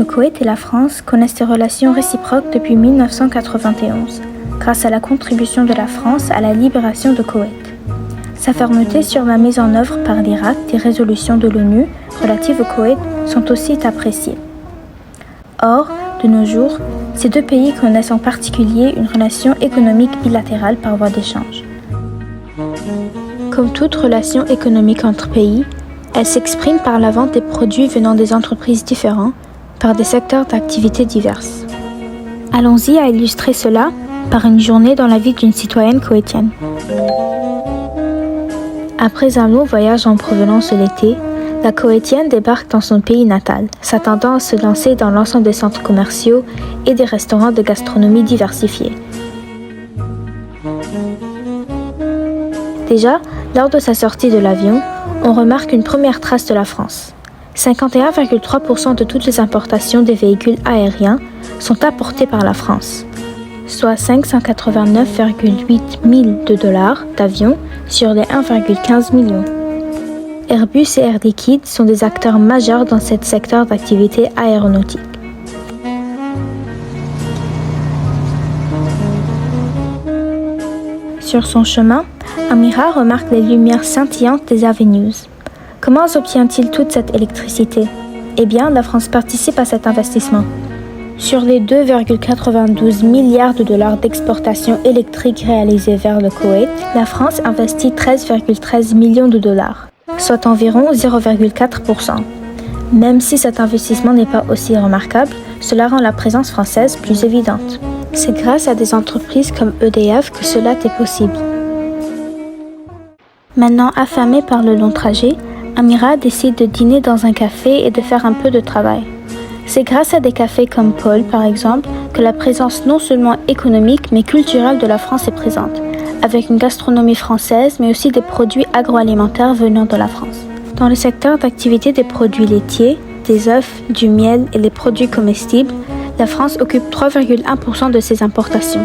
Koweït et la France connaissent des relations réciproques depuis 1991, grâce à la contribution de la France à la libération de Koweït. Sa fermeté sur la mise en œuvre par l'Irak des résolutions de l'ONU relatives au Koweït sont aussi appréciées. Or, de nos jours, ces deux pays connaissent en particulier une relation économique bilatérale par voie d'échange. Comme toute relation économique entre pays, elle s'exprime par la vente des produits venant des entreprises différentes, par des secteurs d'activité diverses. Allons-y à illustrer cela par une journée dans la vie d'une citoyenne koweïtienne. Après un long voyage en provenance de l'été, la Koweïtienne débarque dans son pays natal, s'attendant à se lancer dans l'ensemble des centres commerciaux et des restaurants de gastronomie diversifiés. Déjà, lors de sa sortie de l'avion, on remarque une première trace de la France. 51,3% de toutes les importations des véhicules aériens sont apportées par la France, soit 589,8 000 $ d'avions sur les 1,15 million. Airbus et Air Liquide sont des acteurs majeurs dans ce secteur d'activité aéronautique. Sur son chemin, Amira remarque les lumières scintillantes des avenues. Comment obtient-il toute cette électricité? Eh bien, la France participe à cet investissement. Sur les 2,92 milliards de dollars d'exportation électrique réalisées vers le Koweït, la France investit 13,13 millions de dollars, soit environ 0,4%. Même si cet investissement n'est pas aussi remarquable, cela rend la présence française plus évidente. C'est grâce à des entreprises comme EDF que cela est possible. Maintenant affamée par le long trajet, Amira décide de dîner dans un café et de faire un peu de travail. C'est grâce à des cafés comme Paul, par exemple, que la présence non seulement économique mais culturelle de la France est présente, avec une gastronomie française mais aussi des produits agroalimentaires venant de la France. Dans le secteur d'activité des produits laitiers, des œufs, du miel et les produits comestibles, la France occupe 3,1% de ses importations,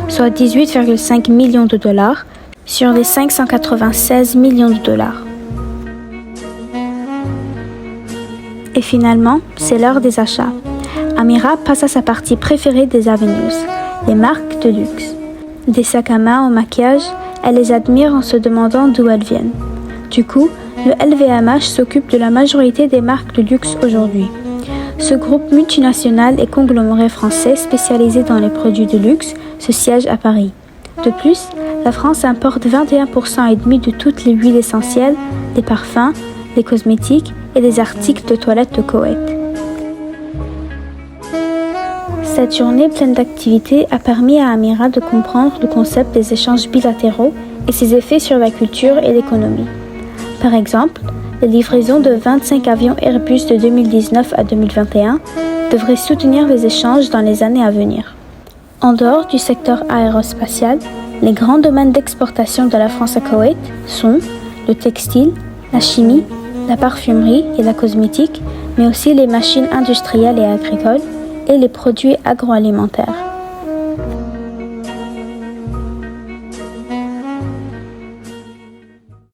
soit 18,5 millions de dollars sur les 596 millions de dollars. Et finalement, c'est l'heure des achats. Amira passe à sa partie préférée des avenues, les marques de luxe. Des sacs à main au maquillage, elle les admire en se demandant d'où elles viennent. Du coup, le LVMH s'occupe de la majorité des marques de luxe aujourd'hui. Ce groupe multinational et congloméré français spécialisé dans les produits de luxe se siège à Paris. De plus, la France importe 21,5% de toutes les huiles essentielles, les parfums, les cosmétiques et les articles de toilette de Koweït. Cette journée pleine d'activités a permis à Amira de comprendre le concept des échanges bilatéraux et ses effets sur la culture et l'économie. Par exemple, la livraison de 25 avions Airbus de 2019 à 2021 devrait soutenir les échanges dans les années à venir. En dehors du secteur aérospatial, les grands domaines d'exportation de la France à Koweït sont le textile, la chimie, la parfumerie et la cosmétique, mais aussi les machines industrielles et agricoles et les produits agroalimentaires.